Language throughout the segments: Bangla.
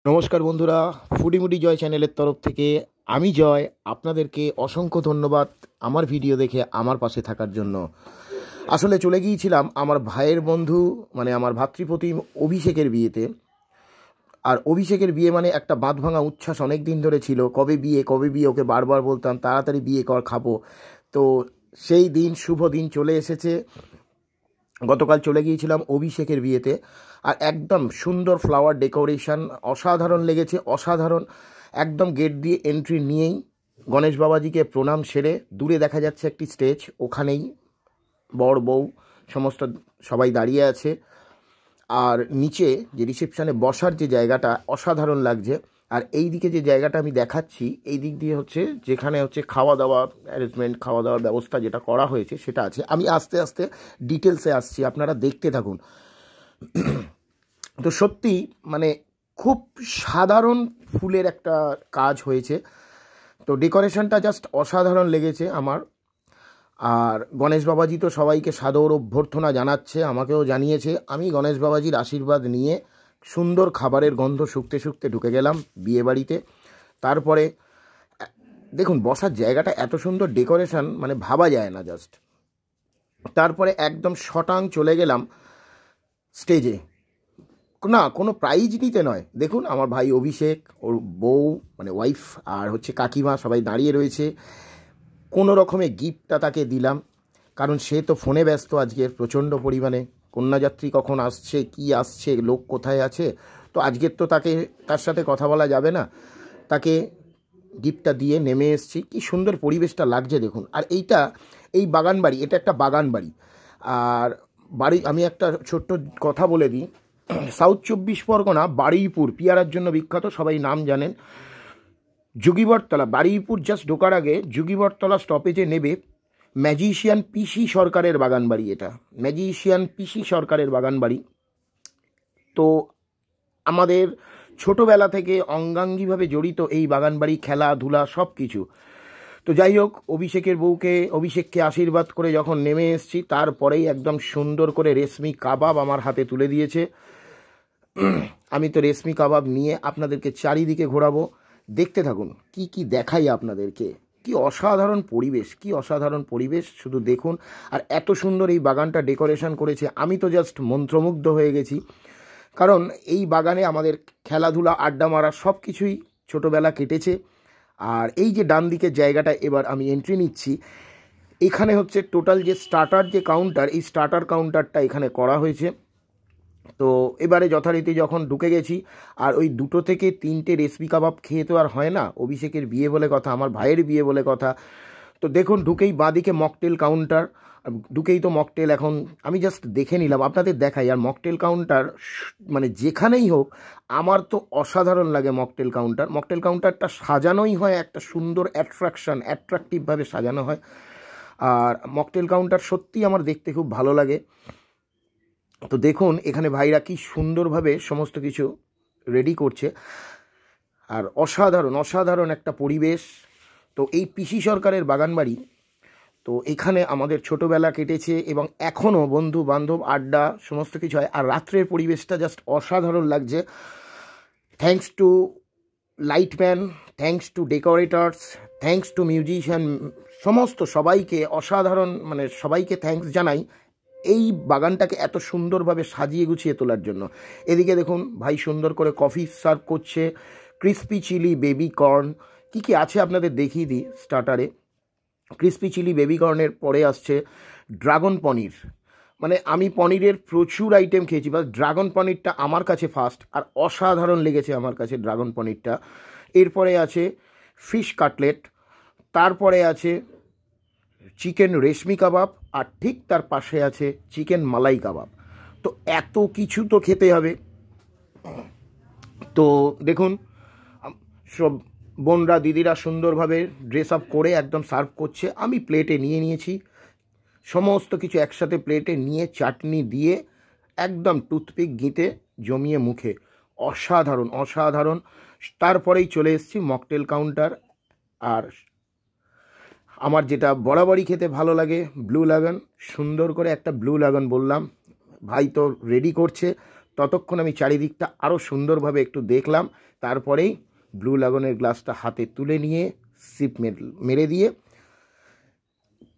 নমস্কার বন্ধুরা, ফুডিমুডি জয় চ্যানেলের তরফ থেকে আমি জয় আপনাদেরকে অসংখ্য ধন্যবাদ আমার ভিডিও দেখে আমার পাশে থাকার জন্য। আসলে চলে গিয়েছিলাম আমার ভাইয়ের বন্ধু মানে আমার ভাতৃপ্রতিম অভিষেকের বিয়েতে। আর অভিষেকের বিয়ে মানে একটা বাঁধ ভাঙা উচ্ছ্বাস অনেক দিন ধরে ছিল, কবে বিয়ে কবে বিয়ে, ওকে বারবার বলতাম তাড়াতাড়ি বিয়ে কর খাবো। তো সেই দিন, শুভ দিন চলে এসেছে। গতকাল চলে গিয়েছিলাম অভিষেকের বিয়েতে, আর একদম সুন্দর ফ্লাওয়ার ডেকোরেশন অসাধারণ লেগেছে, অসাধারণ। একদম গেট দিয়ে এন্ট্রি নিয়েই গণেশ বাবাজিকে প্রণাম সেরে দূরে দেখা যাচ্ছে একটি স্টেজ, ওখানেই বর বউ সমস্ত সবাই দাঁড়িয়ে আছে। আর নিচে যে রিসেপশানে বসার যে জায়গাটা অসাধারণ লাগছে। আর এই দিকে যে জায়গাটা আমি দেখাচ্ছি, এই দিক দিয়ে হচ্ছে যেখানে হচ্ছে খাওয়া দাওয়ার অ্যারেঞ্জমেন্ট, খাওয়া দাওয়ার ব্যবস্থা যেটা করা হয়েছে সেটা আছে। আমি আস্তে আস্তে ডিটেলসে আসছি, আপনারা দেখতে থাকুন। তো সত্যি মানে খুব সাধারণ ফুলের একটা কাজ হয়েছে, তো ডেকোরেশনটা জাস্ট অসাধারণ লেগেছে আমার। আর গণেশ বাবাজি তো সবাইকে সাদর অভ্যর্থনা জানাচ্ছে, আমাকেও জানিয়েছে। আমি গণেশ বাবাজির আশীর্বাদ নিয়ে সুন্দর খাবারের গন্ধ শুকতে শুকতে ঢুকে গেলাম বিয়েবাড়িতে। তারপরে দেখুন বসার জায়গাটা এত সুন্দর ডেকোরেশন, মানে ভাবা যায় না জাস্ট। তারপরে একদম শটাং চলে গেলাম স্টেজে। না, কোনো প্রাইজ নিতে নয়। দেখুন আমার ভাই অভিষেক, ওর বউ মানে ওয়াইফ আর হচ্ছে কাকিমা সবাই দাঁড়িয়ে রয়েছে। কোনো রকমে গিফটটা তাকে দিলাম, কারণ সে তো ফোনে ব্যস্ত আজকের প্রচণ্ড পরিমাণে। কন্যাযাত্রী কখন আসছে, কি আসছে, লোক কোথায় আছে, তো আজকের তো তার সাথে কথা বলা যাবে না। তাকে গিফটটা দিয়ে নেমে এসেছি। কি সুন্দর পরিবেশটা লাগছে দেখুন। আর এই বাগান বাড়ি, এটা একটা বাগান বাড়ি। আর আমি একটা ছোট্ট কথা বলে দিই, সাউথ 24 পরগনা বারুইপুর পিয়ারার জন্য বিখ্যাত, সবাই নাম জানেন। যোগীবরতলা, বারুইপুর জাস্ট ঢোকার আগে যোগীবরতলা স্টপেজে নেবে ম্যাজিশিয়ান পিসি সরকারের বাগান বাড়ি। এটা ম্যাজিশিয়ান পিসি সরকারের বাগান বাড়ি। তো আমাদের ছোটোবেলা থেকে অঙ্গাঙ্গিভাবে জড়িত এই বাগান বাড়ি, খেলাধুলা সব কিছু। তো যাই হোক, অভিষেককে আশীর্বাদ করে যখন নেমে এসেছি, তারপরেই একদম সুন্দর করে রেশমি কাবাব আমার হাতে তুলে দিয়েছে। আমি তো রেশমি কাবাব নিয়ে আপনাদেরকে চারিদিকে ঘোরাবো, দেখতে থাকুন কি কি দেখাই আপনাদেরকে। কি অসাধারণ পরিবেশ, কি অসাধারণ পরিবেশ, শুধু দেখুন। আর এত সুন্দর এই বাগানটা ডেকোরেশন করেছে, আমি তো জাস্ট মন্ত্রমুগ্ধ হয়ে গেছি। কারণ এই বাগানে আমাদের খেলাধুলা, আড্ডা মারা সব কিছুই ছোটোবেলা কেটেছে। আর এই যে ডান দিকের জায়গাটা, এবার আমি এন্ট্রি নিচ্ছি। এখানে হচ্ছে টোটাল যে স্টার্টার যে কাউন্টার, এই স্টার্টার কাউন্টারটা এখানে করা হয়েছে। তো এবারে যথারীতি যখন ঢুকে গেছি, আর ওই 2 থেকে 3টে রেশমি কাবাব খেয়ে তো আর হয় না, অভিষেকের বিয়ে বলে কথা, আমার ভাইয়ের বিয়ে বলে কথা। তো দেখুন ঢুকেই বাঁদিকে মকটেল কাউন্টার, ঢুকেই তো মকটেল। এখন আমি জাস্ট দেখে নিলাম, আপনাদের দেখাই। আর মকটেল কাউন্টার মানে যেখানেই হোক আমার তো অসাধারণ লাগে মকটেল কাউন্টার। মকটেল কাউন্টারটা সাজানোই হয় একটা সুন্দর অ্যাট্রাকটিভভাবে সাজানো হয়। আর মকটেল কাউন্টার সত্যিই আমার দেখতে খুব ভালো লাগে। তো দেখুন এখানে ভাইরা কি সুন্দরভাবে সমস্ত কিছু রেডি করছে। আর অসাধারণ অসাধারণ একটা পরিবেশ। তো এই পিসি সরকারের বাগানবাড়ি, তো এখানে আমাদের ছোটোবেলা কেটেছে এবং এখনও বন্ধু বান্ধব আড্ডা সমস্ত কিছু হয়। আর রাত্রের পরিবেশটা জাস্ট অসাধারণ লাগছে। Thanks to lightman, thanks to decorators, thanks to musician, সমস্ত সবাইকে অসাধারণ, মানে সবাইকে থ্যাঙ্কস জানাই এই বাগানটাকে এত সুন্দরভাবে সাজিয়ে গুছিয়ে তোলার জন্য। এদিকে দেখুন ভাই সুন্দর করে কফি সার্ভ করছে, ক্রিসপি চিলি বেবি কর্ন, কী কী আছে আপনাদের দেখিয়ে দিই। স্টার্টারে ক্রিসপি চিলি বেবি কর্নের পরে আসছে ড্রাগন পনির। মানে আমি পনিরের প্রচুর আইটেম খেয়েছি, বাট ড্রাগন পনিরটা আমার কাছে ফার্স্ট, আর অসাধারণ লেগেছে আমার কাছে ড্রাগন পনিরটা। এরপরে আছে ফিশ কাটলেট, তারপরে আছে চিকেন রেশমি কাবাব, আর ঠিক তার পাশে আছে চিকেন মালাই কাবাব। তো এত কিছু তো খেতে হবে। তো দেখুন সব বোনরা দিদিরা সুন্দরভাবে ড্রেস আপ করে একদম সার্ভ করছে। আমি প্লেটে নিয়ে নিয়েছি সমস্ত কিছু একসাথে, প্লেটে নিয়ে চাটনি দিয়ে একদম টুথপিক গিঁতে জমিয়ে মুখে, অসাধারণ অসাধারণ। তারপরেই চলে এসেছি মকটেল কাউন্টার। আর আমার যেটা বরাবরই খেতে ভালো লাগে ব্লু লাগন, সুন্দর করে একটা ব্লু লাগন বললাম। ভাই তো রেডি করছে, ততক্ষণ আমি চারিদিকটা আরও সুন্দরভাবে একটু দেখলাম। তারপরেই ব্লু লাগুনের গ্লাসটা হাতে তুলে নিয়ে সিপ মেরে দিয়ে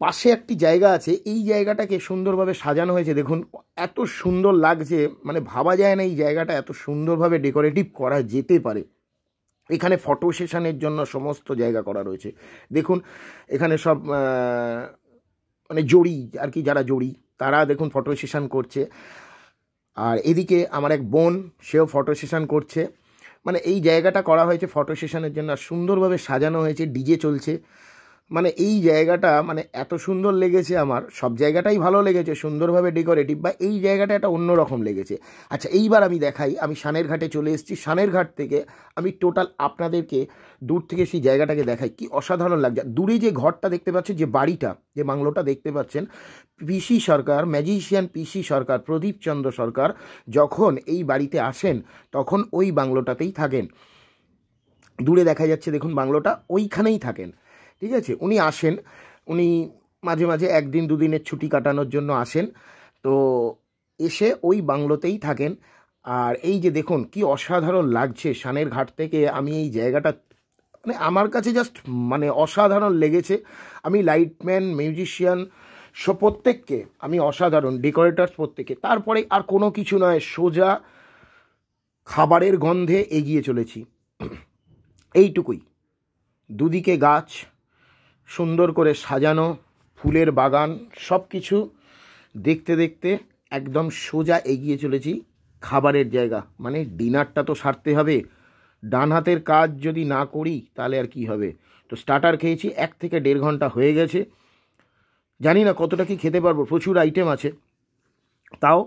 পাশে একটি জায়গা আছে, এই জায়গাটাকে সুন্দরভাবে সাজানো হয়েছে। দেখুন এত সুন্দর লাগছে, মানে ভাবা যায় না এই জায়গাটা এত সুন্দরভাবে ডেকোরেটিভ করা যেতে পারে। এখানে ফটো সেশনের জন্য সমস্ত জায়গা করা রয়েছে। দেখুন এখানে সব মানে জড়ি আর কি, যারা জড়ি তারা দেখুন ফটো সেশন করছে। আর এদিকে আমার এক বোন, সেও ফটো সেশন করছে। মানে এই জায়গাটা করা হয়েছে ফটো সেশনের জন্য, সুন্দরভাবে সাজানো হয়েছে, ডিজে চলছে। মানে এই জায়গাটা মানে এত সুন্দর লেগেছে আমার, সব জায়গাটাই ভালো লেগেছে, সুন্দরভাবে ডেকোরেটিভ, বা এই জায়গাটা একটা অন্যরকম লেগেছে। আচ্ছা এইবার আমি দেখাই, আমি সানের ঘাটে চলে এসেছি। সানের ঘাট থেকে আমি টোটাল আপনাদেরকে দূর থেকে সেই জায়গাটাকে দেখাই, কি অসাধারণ লাগছে। দূরে যে ঘরটা দেখতে পাচ্ছেন, যে বাড়িটা, যে বাংলোটা দেখতে পাচ্ছেন, পিসি সরকার, ম্যাজিশিয়ান পিসি সরকার, প্রদীপ চন্দ্র সরকার যখন এই বাড়িতে আসেন তখন ওই বাংলোটাতেই থাকেন। দূরে দেখা যাচ্ছে দেখুন বাংলোটা, ওইখানেই থাকেন। ঠিক আছে, উনি আসেন, উনি মাঝে মাঝে একদিন দুদিনের ছুটি কাটানোর জন্য আসেন, তো এসে ওই বাংলোতেই থাকেন। আর এই যে দেখুন কি অসাধারণ লাগছে সানের ঘাট থেকে, আমি এই জায়গাটা মানে আমার কাছে জাস্ট মানে অসাধারণ লেগেছে। আমি লাইটম্যান, মিউজিশিয়ান প্রত্যেককে আমি অসাধারণ, ডেকোরেটার্স প্রত্যেকে, তারপরে আর কোনো কিছু নয়, সোজা খাবারের গন্ধে এগিয়ে চলেছি। এইটুকুই, দুদিকে গাছ, সুন্দর করে সাজানো ফুলের বাগান, সব কিছু দেখতে দেখতে একদম সোজা এগিয়ে চলেছি খাবারের জায়গা। মানে ডিনারটা তো সারতে হবে, ডান হাতের কাজ যদি না করি তাহলে আর কি হবে। তো স্টার্টার খেয়েছি, 1 থেকে 1.5 ঘন্টা হয়ে গেছে, জানি না কতটা কি খেতে পারবো, প্রচুর আইটেম আছে। তাও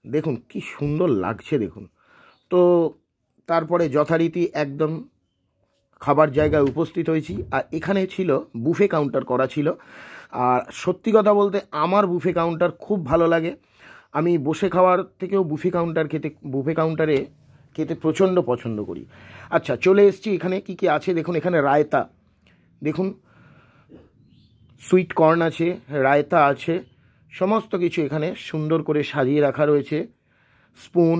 দেখুন কি সুন্দর লাগছে দেখুন। তো তারপরে যথারীতি একদম খাবার জায়গায় উপস্থিত হয়েছি। আর এখানে ছিল বুফে কাউন্টার করা ছিল। আর সত্যি কথা বলতে আমার বুফে কাউন্টার খুব ভালো লাগে। আমি বসে খাওয়ার থেকেও বুফে কাউন্টারে খেতে প্রচণ্ড পছন্দ করি। আচ্ছা চলে এসেছি, এখানে কি কি আছে দেখুন। এখানে রায়তা, দেখুন সুইট কর্ন আছে, রায়তা আছে, সমস্ত কিছু এখানে সুন্দর করে সাজিয়ে রাখা রয়েছে, স্পুন,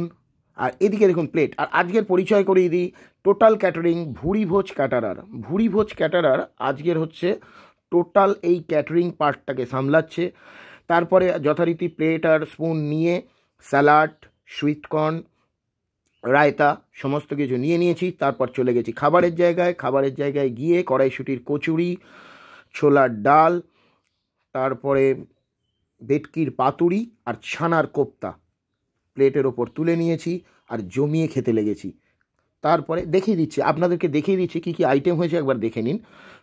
আর এদিকে দেখুন প্লেট। আর আজকের পরিচয় করিয়ে দিই, টোটাল ক্যাটারিং ভুরিভোজ ক্যাটারার। ভুরিভোজ ক্যাটারার আজকের হচ্ছে টোটাল এই ক্যাটারিং পার্টটাকে সামলাচ্ছে। তারপরে যথারীতি প্লেট আর স্পুন নিয়ে স্যালাড, সুইটকর্ন, রায়তা সমস্ত কিছু নিয়ে নিয়েছি। তারপর চলে গেছি খাবারের জায়গায়। খাবারের জায়গায় গিয়ে কড়াইশুঁটির কচুরি, ছোলার ডাল, তারপরে ভেটকির পাতুরি আর ছানার কোপ্তা প্লেটের ওপর তুলে নিয়েছি আর জমিয়ে খেতে লেগেছি। তারপরে আপনাদেরকে দেখিয়ে দিচ্ছি কী কী আইটেম হয়েছে, একবার দেখে নিন।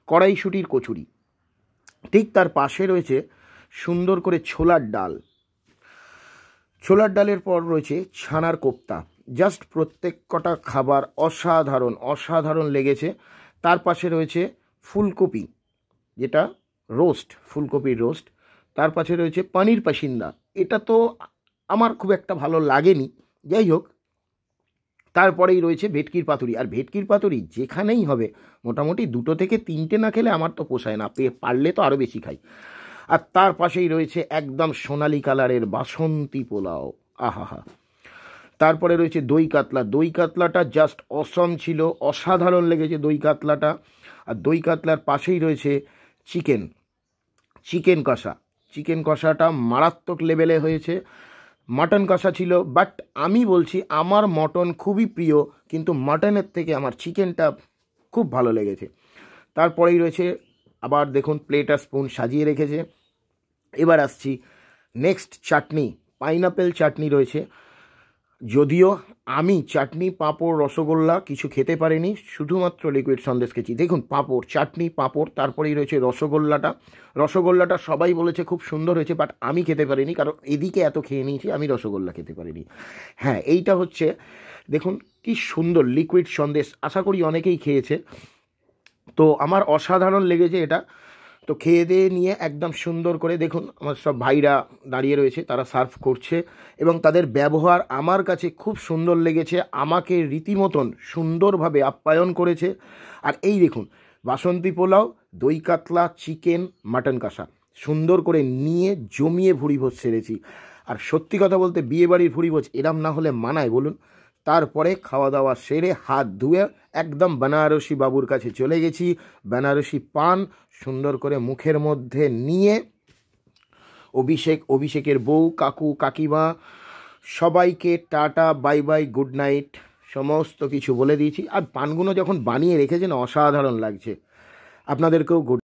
কড়াইশুঁটির কচুরি, ঠিক তার পাশে রয়েছে সুন্দর করে ছোলার ডাল, ছোলার ডালের পর রয়েছে ছানার কোপ্তা। জাস্ট প্রত্যেক কটা খাবার অসাধারণ অসাধারণ লেগেছে। তার পাশে রয়েছে ফুলকপি, যেটা রোস্ট, ফুলকপির রোস্ট। তার পাশে রয়েছে পনির পাসিন্দা, এটা তো আমার খুব একটা ভালো লাগেনি, যাই হোক। তারপরেই রয়েছে ভেটকির পাতুরি। আর ভেটকির পাতুরি যেখানেই হবে মোটামুটি 2 থেকে 3টে না খেলে আমার তো পোষায় না, পারলে তো আরও বেশি খাই। আর তার পাশেই রয়েছে একদম সোনালি কালারের বাসন্তী পোলাও, আহাহা। তারপরে রয়েছে দই কাতলা। দই কাতলাটা জাস্ট অসম ছিল, অসাধারণ লেগেছে দই কাতলাটা। আর দই কাতলার পাশেই রয়েছে চিকেন কষা। চিকেন কষাটা মারাত্মক লেভেলে হয়েছে। মাটন কষা ছিল, বাট আমি বলছি আমার মটন খুবই প্রিয়, কিন্তু মাটনের থেকে আমার চিকেনটা খুব ভালো লেগেছে। তারপরেই রয়েছে আবার দেখুন প্লেট আর স্পুন সাজিয়ে রেখেছে। এবার আসছি নেক্সট, চাটনি, পাইনাপেল চাটনি রয়েছে। যদিও আমি চাটনি, পাঁপড়, রসগোল্লা কিছু খেতে পারিনি, শুধুমাত্র লিকুইড সন্দেশ খেয়েছি। দেখুন পাঁপড়, চাটনি, পাঁপড়, তারপরেই রয়েছে রসগোল্লাটা সবাই বলেছে খুব সুন্দর হয়েছে, বাট আমি খেতে পারিনি, কারণ এদিকে এত খেয়ে নিয়েছি, আমি রসগোল্লা খেতে পারিনি। হ্যাঁ, এইটা হচ্ছে দেখুন কি সুন্দর লিকুইড সন্দেশ, আশা করি অনেকেই খেয়েছে। তো আমার অসাধারণ লেগেছে এটা। তো খেয়ে দিয়ে নিয়ে একদম সুন্দর করে দেখুন আমার সব ভাইরা দাঁড়িয়ে রয়েছে, তারা সার্ভ করছে এবং তাদের ব্যবহার আমার কাছে খুব সুন্দর লেগেছে, আমাকে রীতিমতন সুন্দরভাবে আপ্যায়ন করেছে। আর এই দেখুন বাসন্তী পোলাও, দই কাতলা, চিকেন, মাটন কষা সুন্দর করে নিয়ে জমিয়ে ভুড়ি ভোজ সেরেছি। আর সত্যি কথা বলতে বিয়েবাড়ির ভুরিভোজ এরম না হলে মানায় বলুন? তারপরে খাওয়া দাওয়া সেরে হাত ধুয়ে একদম বেনারসি বাবুর কাছে চলে গেছি। বেনারসি পান সুন্দর করে মুখের মধ্যে নিয়ে অভিষেকের বউ, কাকু, কাকিমা সবাইকে tata, bye bye, good night সমস্ত কিছু বলে দিয়েছি। আর পানগুলো যখন বানিয়ে রেখেছেন অসাধারণ লাগছে। আপনাদেরকেও গুড